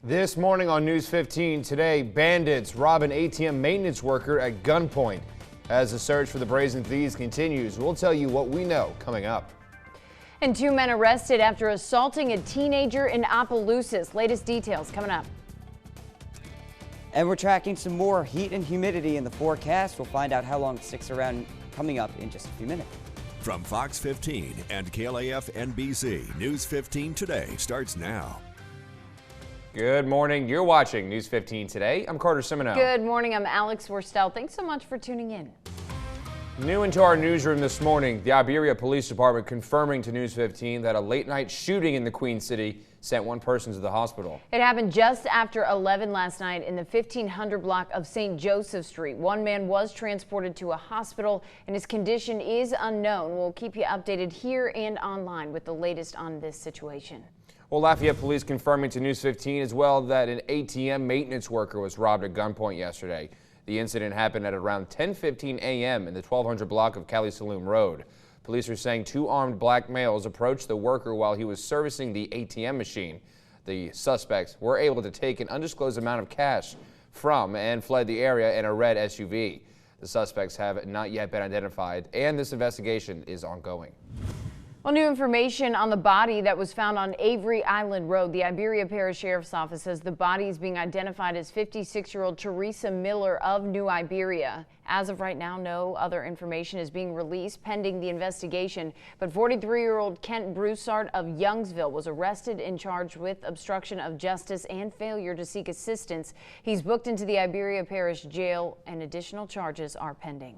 This morning on News 15 today, bandits rob an ATM maintenance worker at gunpoint. As the search for the brazen thieves continues, we'll tell you what we know coming up. And two men arrested after assaulting a teenager in Opelousas. Latest details coming up. And we're tracking some more heat and humidity in the forecast. We'll find out how long it sticks around coming up in just a few minutes. From Fox 15 and KLAF NBC, News 15 Today starts now. Good morning. You're watching News 15 Today. I'm Carter Simino. Good morning. I'm Alex Worstel. Thanks so much for tuning in. New into our newsroom this morning, the Iberia Police Department confirming to News 15 that a late-night shooting in the Queen City sent one person to the hospital. It happened just after 11 last night in the 1500 block of St. Joseph Street. One man was transported to a hospital and his condition is unknown. We'll keep you updated here and online with the latest on this situation. Well, Lafayette Police confirming to News 15 as well that an ATM maintenance worker was robbed at gunpoint yesterday. The incident happened at around 10:15 a.m. in the 1200 block of Cali Saloon Road. Police are saying two armed black males approached the worker while he was servicing the ATM machine. The suspects were able to take an undisclosed amount of cash from and fled the area in a red SUV. The suspects have not yet been identified, and this investigation is ongoing. Well, new information on the body that was found on Avery Island Road. The Iberia Parish Sheriff's Office says the body is being identified as 56-year-old Teresa Miller of New Iberia. As of right now, no other information is being released pending the investigation. But 43-year-old Kent Broussard of Youngsville was arrested and charged with obstruction of justice and failure to seek assistance. He's booked into the Iberia Parish Jail and additional charges are pending.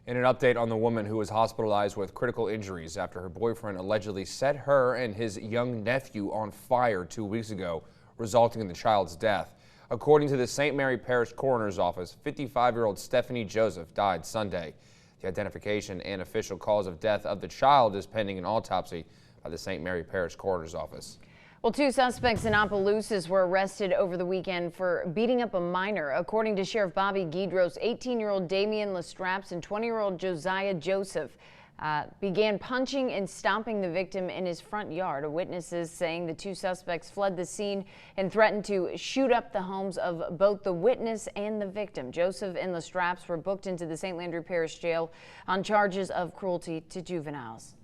In an update on the woman who was hospitalized with critical injuries after her boyfriend allegedly set her and his young nephew on fire 2 weeks ago, resulting in the child's death. According to the St. Mary Parish Coroner's Office, 55-year-old Stephanie Joseph died Sunday. The identification and official cause of death of the child is pending an autopsy by the St. Mary Parish Coroner's Office. Well, two suspects in Opelousas were arrested over the weekend for beating up a minor. According to Sheriff Bobby Guidros, 18-year-old Damian Lestraps and 20-year-old Josiah Joseph began punching and stomping the victim in his front yard. Witnesses saying the two suspects fled the scene and threatened to shoot up the homes of both the witness and the victim. Joseph and Lestraps were booked into the St. Landry Parish Jail on charges of cruelty to juveniles.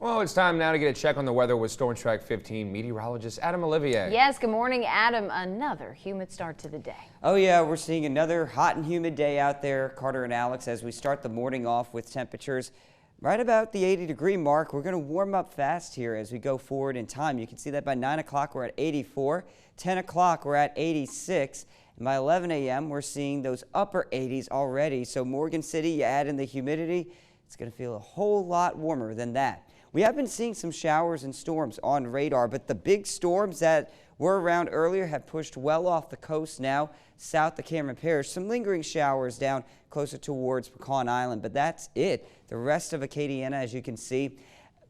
Well, it's time now to get a check on the weather with Storm Track 15 meteorologist Adam Olivier. Yes, good morning, Adam. Another humid start to the day. Oh yeah, we're seeing another hot and humid day out there, Carter and Alex, as we start the morning off with temperatures right about the 80-degree mark. We're going to warm up fast here as we go forward in time. You can see that by 9 o'clock we're at 84, 10 o'clock we're at 86, and by 11 a.m. we're seeing those upper 80s already. So Morgan City, you add in the humidity, it's going to feel a whole lot warmer than that. We have been seeing some showers and storms on radar, but the big storms that were around earlier have pushed well off the coast now, south of Cameron Parish. Some lingering showers down closer towards Pecan Island, but that's it. The rest of Acadiana, as you can see,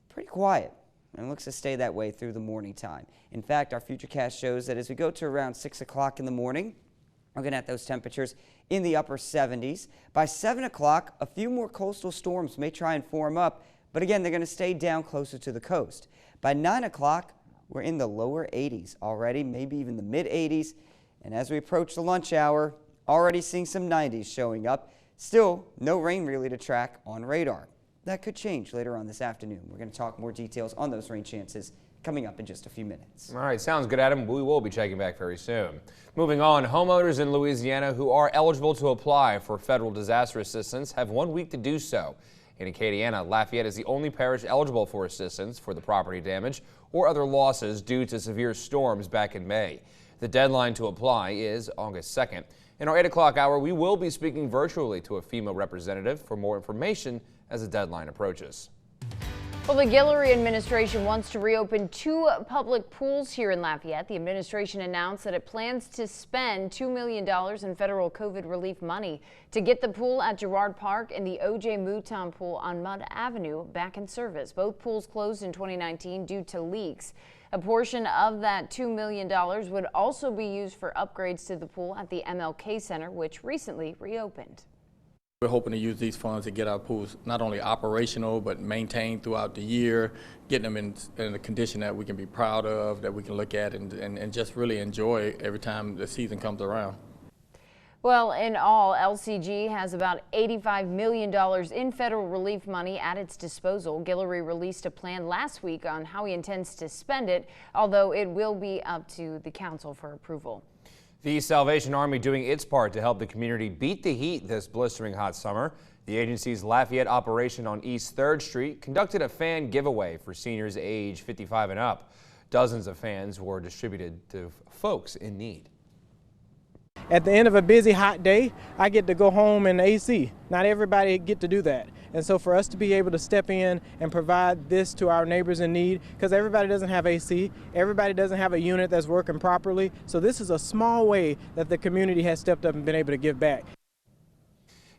pretty quiet, and it looks to stay that way through the morning time. In fact, our futurecast shows that as we go to around 6 o'clock in the morning, looking at those temperatures in the upper 70s. By 7 o'clock, a few more coastal storms may try and form up, but again, they're going to stay down closer to the coast. By 9 o'clock, we're in the lower 80s already, maybe even the mid 80s. And as we approach the lunch hour, already seeing some 90s showing up. Still, no rain really to track on radar. That could change later on this afternoon. We're going to talk more details on those rain chances coming up in just a few minutes. All right, sounds good, Adam. We will be checking back very soon. Moving on, homeowners in Louisiana who are eligible to apply for federal disaster assistance have 1 week to do so. In Acadiana, Lafayette is the only parish eligible for assistance for the property damage or other losses due to severe storms back in May. The deadline to apply is August 2nd. In our 8 o'clock hour, we will be speaking virtually to a FEMA representative for more information as the deadline approaches. Well, the Guillory administration wants to reopen two public pools here in Lafayette. The administration announced that it plans to spend $2 million in federal COVID relief money to get the pool at Girard Park and the O.J. Mouton pool on Mudd Avenue back in service. Both pools closed in 2019 due to leaks. A portion of that $2 million would also be used for upgrades to the pool at the MLK Center, which recently reopened. We're hoping to use these funds to get our pools not only operational, but maintained throughout the year, getting them in a condition that we can be proud of, that we can look at and just really enjoy every time the season comes around. Well, in all, LCG has about $85 million in federal relief money at its disposal. Guillory released a plan last week on how he intends to spend it, although it will be up to the council for approval. The Salvation Army doing its part to help the community beat the heat this blistering hot summer. The agency's Lafayette operation on East 3rd Street conducted a fan giveaway for seniors age 55 and up. Dozens of fans were distributed to folks in need. At the end of a busy hot day, I get to go home in the AC. Not everybody get to do that. And so for us to be able to step in and provide this to our neighbors in need, because everybody doesn't have AC, everybody doesn't have a unit that's working properly. So this is a small way that the community has stepped up and been able to give back.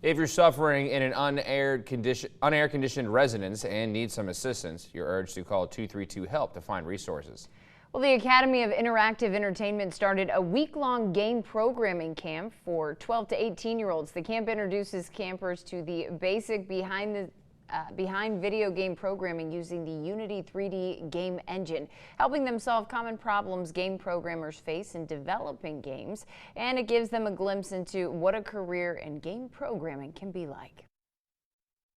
If you're suffering in an unair conditioned residence and need some assistance, you're urged to call 232-HELP to find resources. Well, the Academy of Interactive Entertainment started a week-long game programming camp for 12 to 18-year-olds. The camp introduces campers to the basic behind video game programming using the Unity 3D game engine, helping them solve common problems game programmers face in developing games, and it gives them a glimpse into what a career in game programming can be like.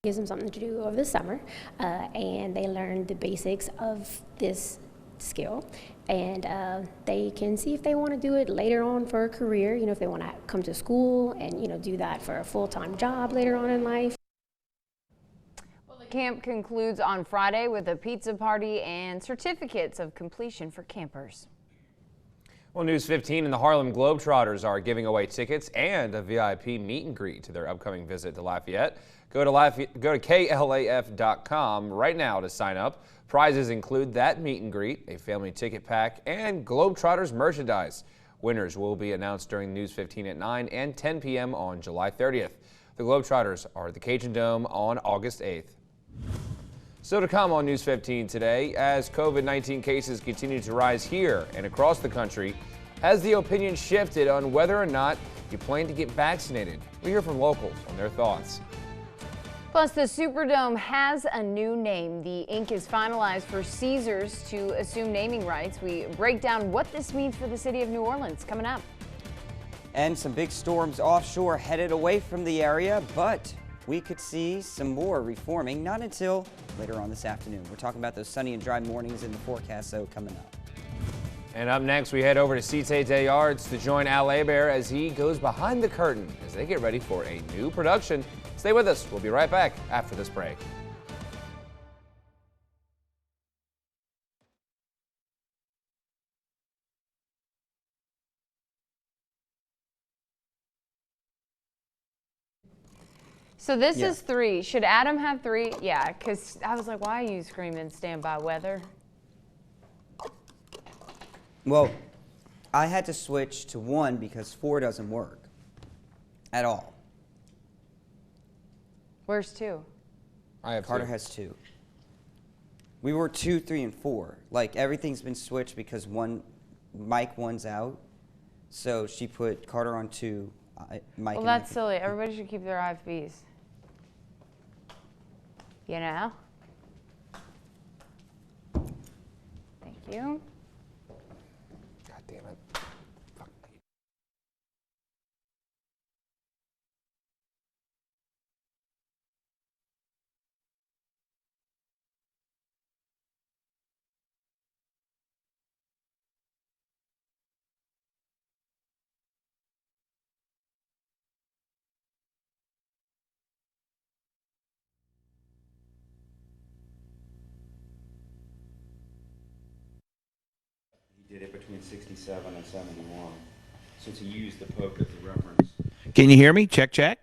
Gives them something to do over the summer, and they learn the basics of this skill, and they can see if they want to do it later on for a career, if they want to come to school and do that for a full-time job later on in life. Well, the camp concludes on Friday with a pizza party and certificates of completion for campers. Well, News 15 and the Harlem Globetrotters are giving away tickets and a VIP meet and greet to their upcoming visit to Lafayette. Go to KLAF.com right now to sign up. Prizes include that meet and greet, a family ticket pack, and Globetrotters merchandise. Winners will be announced during News 15 at 9 and 10 p.m. on July 30th. The Globetrotters are at the Cajun Dome on August 8th. So to come on News 15 today, as COVID-19 cases continue to rise here and across the country, has the opinion shifted on whether or not you plan to get vaccinated? We hear from locals on their thoughts. Plus, the Superdome has a new name. The ink is finalized for Caesars to assume naming rights. We break down what this means for the city of New Orleans coming up. And some big storms offshore headed away from the area, but we could see some more reforming, not until later on this afternoon. We're talking about those sunny and dry mornings in the forecast, so coming up. And up next, we head over to Cité des Arts to join Al Hebert as he goes behind the curtain as they get ready for a new production. Stay with us. We'll be right back after this break. So this is 3. Should Adam have 3? Yeah, because I was like, why are you screaming standby weather? Well, I had to switch to 1 because 4 doesn't work at all. Where's 2? I have Carter 2. has 2. We were 2, 3, and 4. Like, everything's been switched because Mike 1's out. So she put Carter on 2, Mike. Well, that's silly. Everybody should keep their IFBs. You know? Thank you. God damn it. Fuck. He did it between 67 and 71, since he used the Pope as the reference. Can you hear me? Check, check.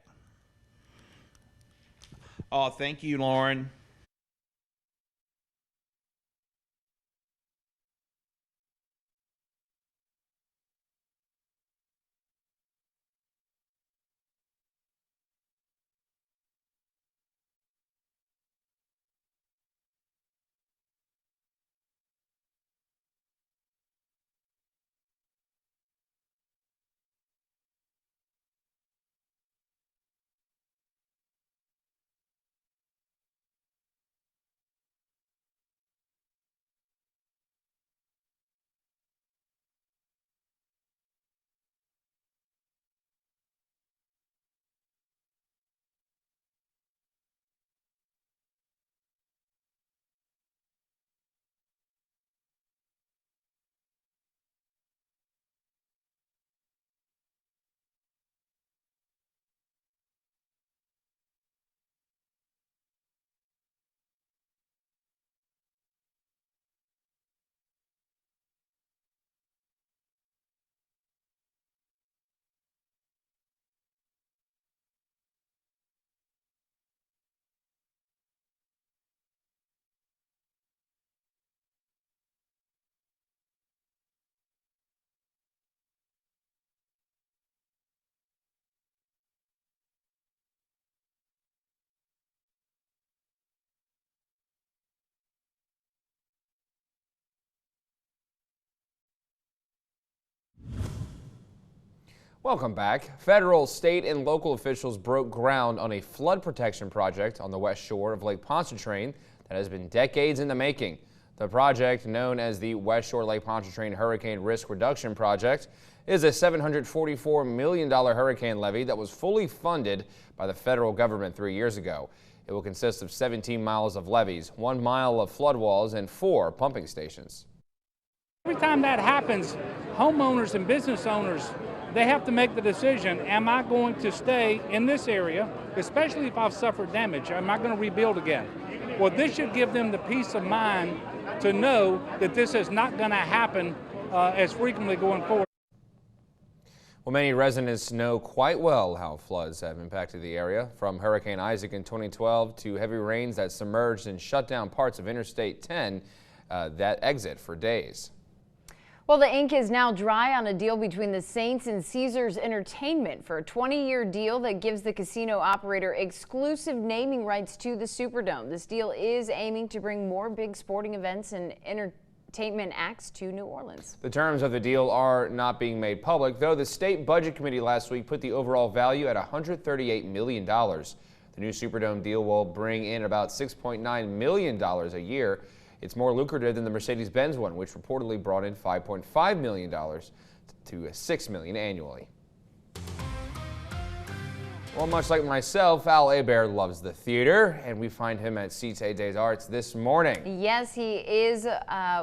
Oh, thank you, Lauren. Welcome back. Federal, state, and local officials broke ground on a flood protection project on the west shore of Lake Pontchartrain that has been decades in the making. The project, known as the West Shore Lake Pontchartrain Hurricane Risk Reduction Project, is a $744 million hurricane levee that was fully funded by the federal government 3 years ago. It will consist of 17 miles of levees, 1 mile of flood walls, and 4 pumping stations. Every time that happens, homeowners and business owners, they have to make the decision, am I going to stay in this area, especially if I've suffered damage? Am I going to rebuild again? Well, this should give them the peace of mind to know that this is not going to happen as frequently going forward. Well, many residents know quite well how floods have impacted the area, from Hurricane Isaac in 2012 to heavy rains that submerged and shut down parts of Interstate 10 that exit for days. Well, the ink is now dry on a deal between the Saints and Caesars Entertainment for a 20-year deal that gives the casino operator exclusive naming rights to the Superdome. This deal is aiming to bring more big sporting events and entertainment acts to New Orleans. The terms of the deal are not being made public, though the state budget committee last week put the overall value at $138 million. The new Superdome deal will bring in about $6.9 million a year. It's more lucrative than the Mercedes-Benz one, which reportedly brought in $5.5 million to $6 million annually. Well, much like myself, Al Hebert loves the theater, and we find him at Cité des Arts this morning. Yes, he is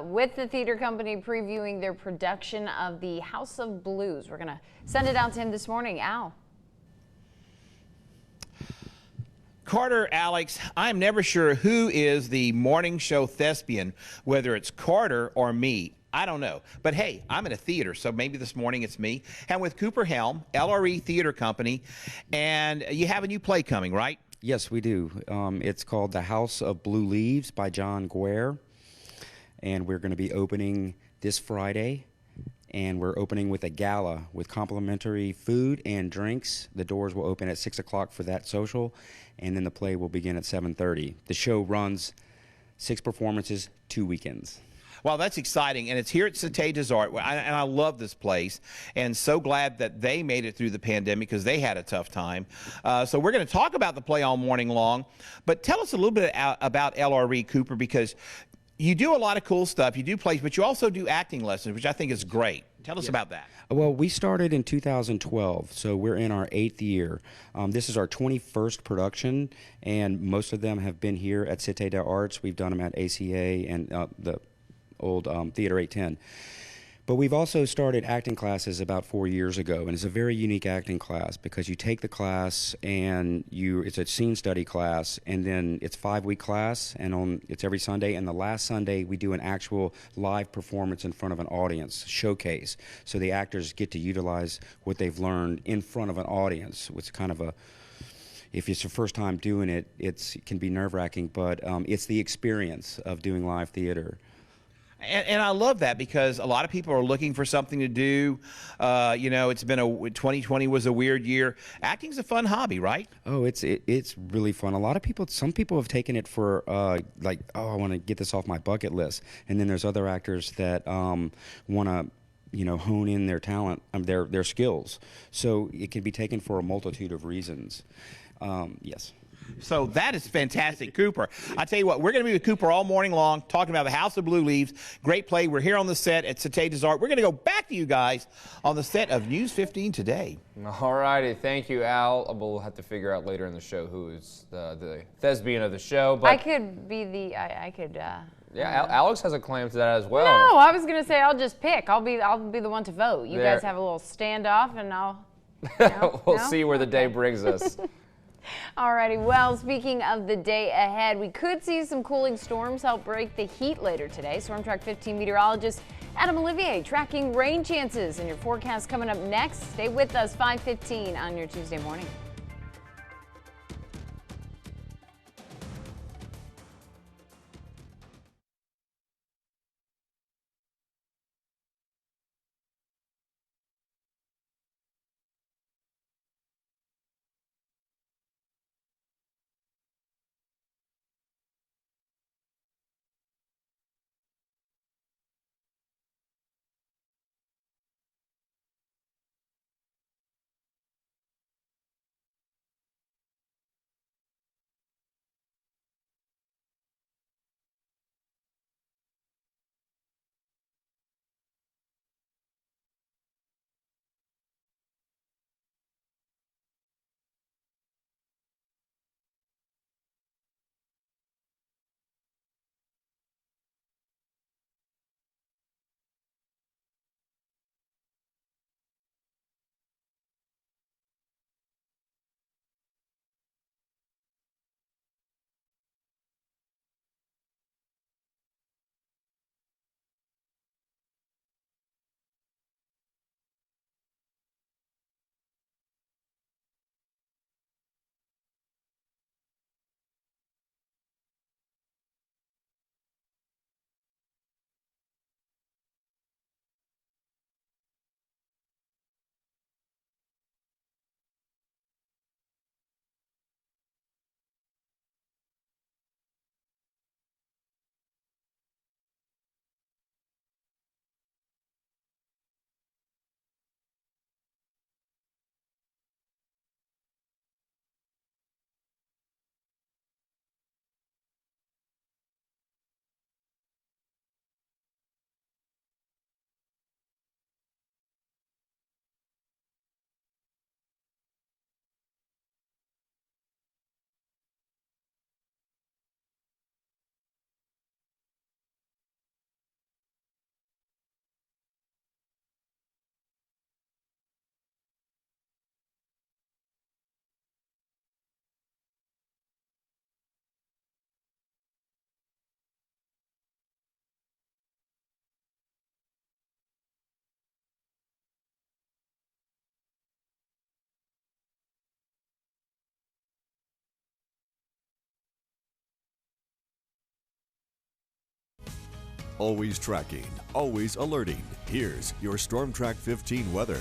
with the theater company previewing their production of the House of Blues. We're going to send it out to him this morning. Al. Carter, Alex, I'm never sure who is the morning show thespian, whether it's Carter or me. I don't know. But hey, I'm in a theater, so maybe this morning it's me. And with Cooper Helm, LRE Theater Company, and you have a new play coming, right? Yes, we do. It's called The House of Blue Leaves by John Guare, and we're going to be opening this Friday. And we're opening with a gala with complimentary food and drinks. The doors will open at 6 o'clock for that social, and then the play will begin at 7:30. The show runs 6 performances, 2 weekends. Well, that's exciting, and it's here at Cité des Arts, and I love this place, and so glad that they made it through the pandemic because they had a tough time. So we're going to talk about the play all morning long, but tell us a little bit about LRE, Cooper, because you do a lot of cool stuff. You do plays, but you also do acting lessons, which I think is great. Tell us about that. Well, we started in 2012, so we're in our 8th year. This is our 21st production, and most of them have been here at Cité des Arts. We've done them at ACA and the old Theater 810. But we've also started acting classes about 4 years ago, and it's a very unique acting class because you take the class and it's a scene study class, and then it's 5-week class, and it's every Sunday, and the last Sunday we do an actual live performance in front of an audience, showcase. So the actors get to utilize what they've learned in front of an audience, which is kind of if it's your first time doing it, it can be nerve-wracking, but it's the experience of doing live theater. And I love that because a lot of people are looking for something to do. You know, 2020 was a weird year. Acting's a fun hobby, right? Oh, it's really fun. Some people have taken it for like, oh, I want to get this off my bucket list. And then there's other actors that want to hone in their talent, their skills. So it can be taken for a multitude of reasons. Yes. So that is fantastic, Cooper. I tell you what, we're going to be with Cooper all morning long, talking about the House of Blue Leaves. Great play. We're here on the set at Cité des Arts. We're going to go back to you guys on the set of News 15 today. All righty, thank you, Al. We'll have to figure out later in the show who is the thespian of the show. But I could be the. Yeah, Alex has a claim to that as well. No, I was going to say I'll just pick. I'll be the one to vote. You guys have a little standoff, and I'll. We'll see where the day brings us. Alrighty, well, speaking of the day ahead, we could see some cooling storms help break the heat later today. Storm Track 15 meteorologist Adam Olivier tracking rain chances in your forecast coming up next. Stay with us, 5:15 on your Tuesday morning. Always tracking, always alerting. Here's your Storm Track 15 weather.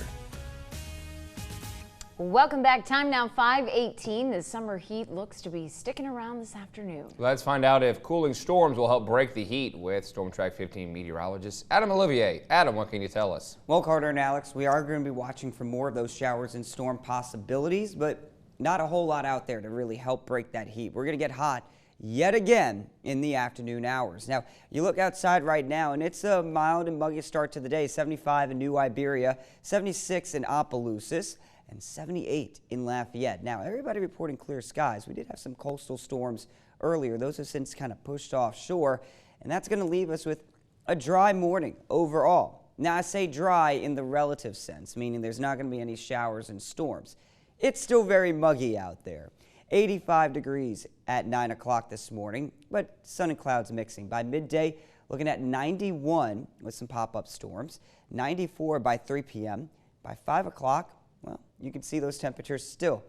Welcome back. Time now 5:18. The summer heat looks to be sticking around this afternoon. Let's find out if cooling storms will help break the heat with Storm Track 15 meteorologist Adam Olivier. Adam, what can you tell us? Well, Carter and Alex, we are going to be watching for more of those showers and storm possibilities, but not a whole lot out there to really help break that heat. We're going to get hot yet again in the afternoon hours. Now, you look outside right now, and it's a mild and muggy start to the day. 75 in New Iberia, 76 in Opelousas, and 78 in Lafayette. Now, everybody reporting clear skies. We did have some coastal storms earlier. Those have since kind of pushed offshore, and that's going to leave us with a dry morning overall. Now, I say dry in the relative sense, meaning there's not going to be any showers and storms. It's still very muggy out there. 85 degrees at 9 o'clock this morning, but sun and clouds mixing. By midday, looking at 91 with some pop-up storms, 94 by 3 p.m. By 5 o'clock, well, you can see those temperatures still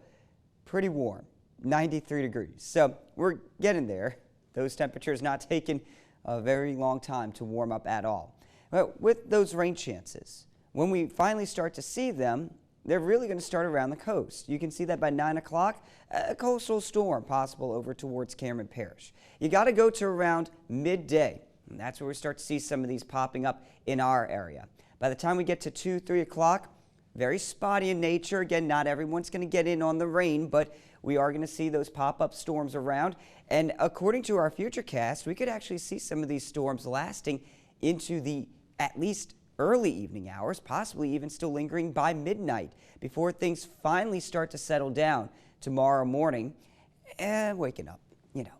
pretty warm, 93 degrees. So we're getting there. Those temperatures not taking a very long time to warm up at all. But with those rain chances, when we finally start to see them, they're really going to start around the coast. You can see that by 9 o'clock, a coastal storm possible over towards Cameron Parish. You got to go to around midday, and that's where we start to see some of these popping up in our area. By the time we get to 2, 3 o'clock, very spotty in nature. Again, not everyone's going to get in on the rain, but we are going to see those pop-up storms around. And according to our futurecast, we could actually see some of these storms lasting into the at least early evening hours, possibly even still lingering by midnight before things finally start to settle down tomorrow morning and waking up.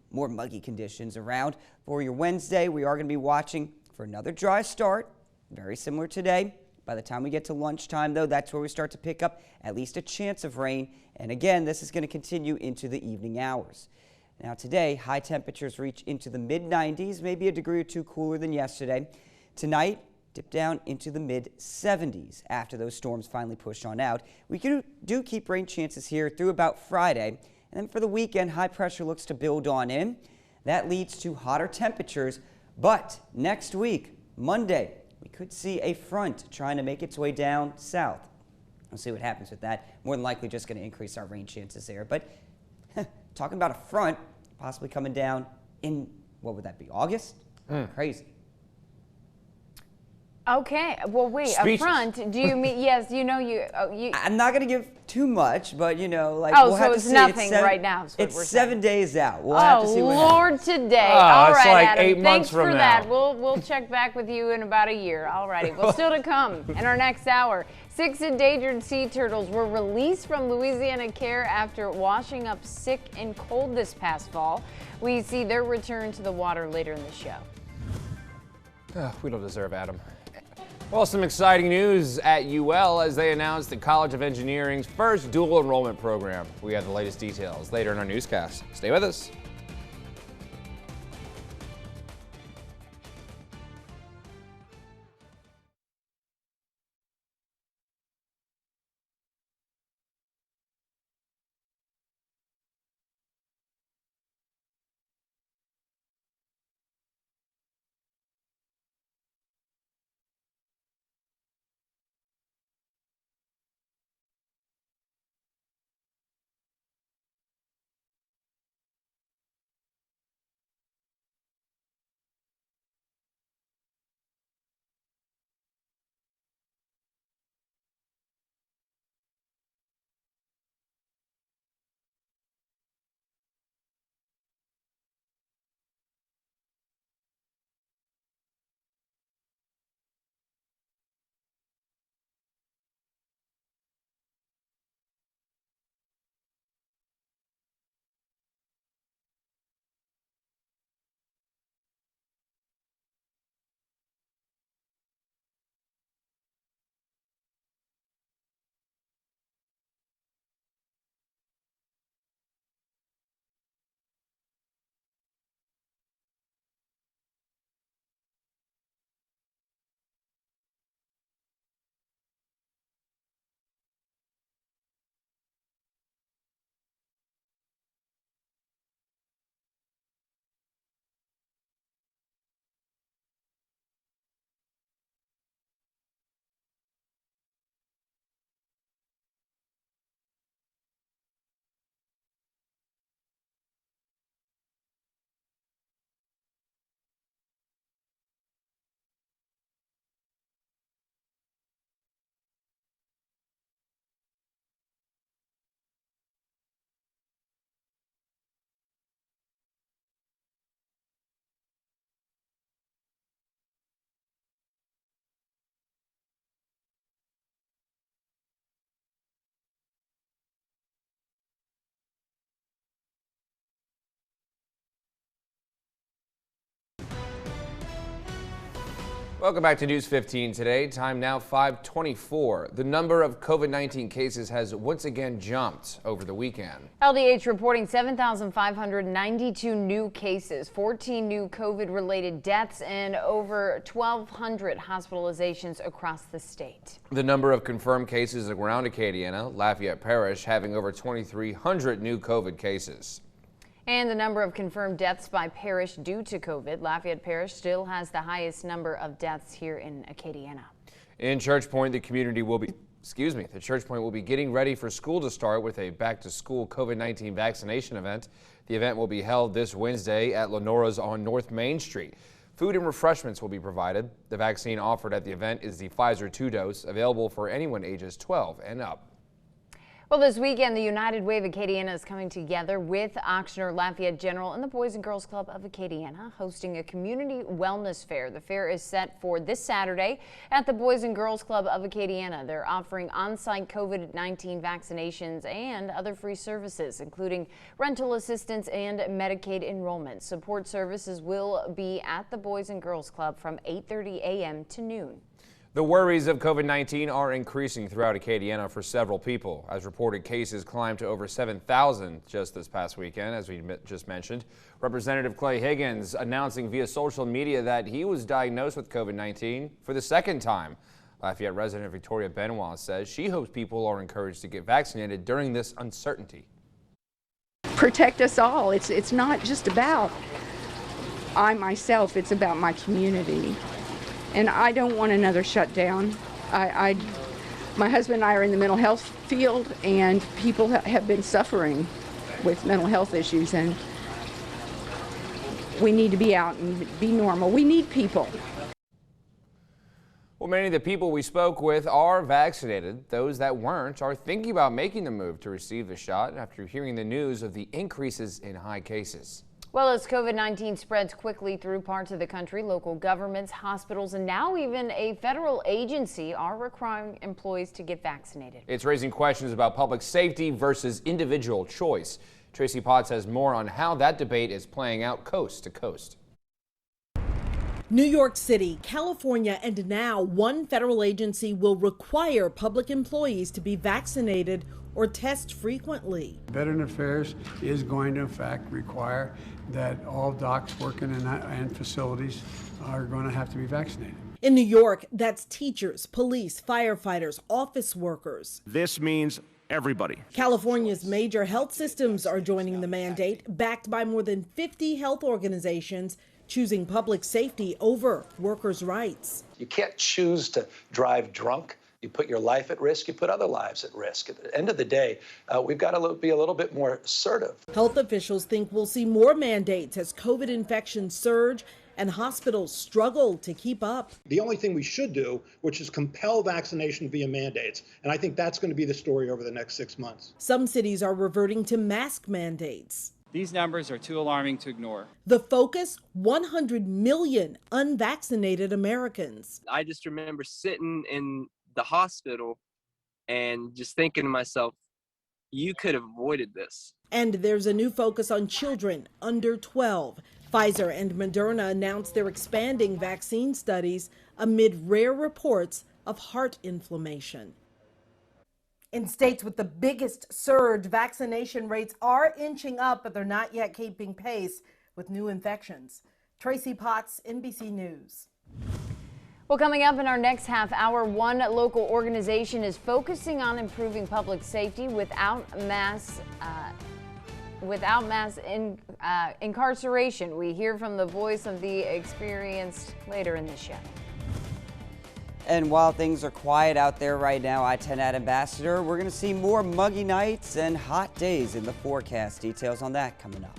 More muggy conditions around. For your Wednesday, we are going to be watching for another dry start, very similar today. By the time we get to lunchtime, though, that's where we start to pick up at least a chance of rain. And again, this is going to continue into the evening hours. Now today, high temperatures reach into the mid-90s, maybe a degree or two cooler than yesterday. Tonight, dip down into the mid-70s after those storms finally push on out. We do keep rain chances here through about Friday. And then for the weekend, high pressure looks to build on in. That leads to hotter temperatures. But next week, Monday, we could see a front trying to make its way down south. We'll see what happens with that. More than likely just going to increase our rain chances there. But talking about a front possibly coming down in, what would that be, August? Crazy. Okay, well, wait, a front, do you mean, yes, you. I'm not going to give too much, but, like, oh, we'll so have it's to see. nothing right now. It's 7 days out. We'll have to see what Lord, happens. today. Oh, all it's right, like Adam, 8 months thanks for from that. now. We'll check back with you in about a year. All righty, well, still to come in our next hour. 6 endangered sea turtles were released from Louisiana care after washing up sick and cold this past fall. We see their return to the water later in the show. We don't deserve Adam. Well, some exciting news at UL as they announced the College of Engineering's first dual enrollment program. We have the latest details later in our newscast. Stay with us. Welcome back to News 15 today. Time now 5:24. The number of COVID-19 cases has once again jumped over the weekend. LDH reporting 7,592 new cases, 14 new COVID-related deaths, and over 1,200 hospitalizations across the state. The number of confirmed cases around Acadiana, Lafayette Parish, having over 2,300 new COVID cases. And the number of confirmed deaths by parish due to COVID. Lafayette Parish still has the highest number of deaths here in Acadiana. In Church Point, the community will be, the Church Point will be getting ready for school to start with a back-to-school COVID-19 vaccination event. The event will be held this Wednesday at Lenora's on North Main Street. Food and refreshments will be provided. The vaccine offered at the event is the Pfizer 2-dose, available for anyone ages 12 and up. Well, this weekend, the United Way of Acadiana is coming together with Auctioneer Lafayette General and the Boys and Girls Club of Acadiana, hosting a community wellness fair. The fair is set for this Saturday at the Boys and Girls Club of Acadiana. They're offering on-site COVID-19 vaccinations and other free services, including rental assistance and Medicaid enrollment. Support services will be at the Boys and Girls Club from 8:30 a.m. to noon. The worries of COVID-19 are increasing throughout Acadiana for several people, as reported cases climbed to over 7,000 just this past weekend, as we just mentioned. Representative Clay Higgins announcing via social media that he was diagnosed with COVID-19 for the second time. Lafayette resident Victoria Benoit says she hopes people are encouraged to get vaccinated during this uncertainty. Protect us all. It's not just about I myself, it's about my community. And I don't want another shutdown. My husband and I are in the mental health field, and people have been suffering with mental health issues, and we need to be out and be normal. We need people. Well, many of the people we spoke with are vaccinated. Those that weren't are thinking about making the move to receive the shot after hearing the news of the increases in high cases. Well, as COVID-19 spreads quickly through parts of the country, local governments, hospitals, and now even a federal agency are requiring employees to get vaccinated. It's raising questions about public safety versus individual choice. Tracy Potts has more on how that debate is playing out coast to coast. New York City, California, and now one federal agency will require public employees to be vaccinated or test frequently. Veteran Affairs is going to in fact require that all docs working in facilities are going to have to be vaccinated. In New York, that's teachers, police, firefighters, office workers. This means everybody. California's major health systems are joining the mandate, backed by more than 50 health organizations, choosing public safety over workers' rights. You can't choose to drive drunk. You put your life at risk, you put other lives at risk. At the end of the day, we've got to be a little bit more assertive. Health officials think we'll see more mandates as COVID infections surge and hospitals struggle to keep up. The only thing we should do, which is compel vaccination via mandates, and I think that's going to be the story over the next 6 months. Some cities are reverting to mask mandates. These numbers are too alarming to ignore. The focus, 100 million unvaccinated Americans. I just remember sitting in the hospital and just thinking to myself, you could have avoided this. And there's a new focus on children under 12. Pfizer and Moderna announced they're expanding vaccine studies amid rare reports of heart inflammation. In states with the biggest surge, vaccination rates are inching up, but they're not yet keeping pace with new infections. Tracy Potts, NBC News. Well, coming up in our next half hour, one local organization is focusing on improving public safety without mass incarceration. We hear from the voice of the experienced later in this show. And while things are quiet out there right now, I-10 at Ambassador, we're going to see more muggy nights and hot days in the forecast. Details on that coming up.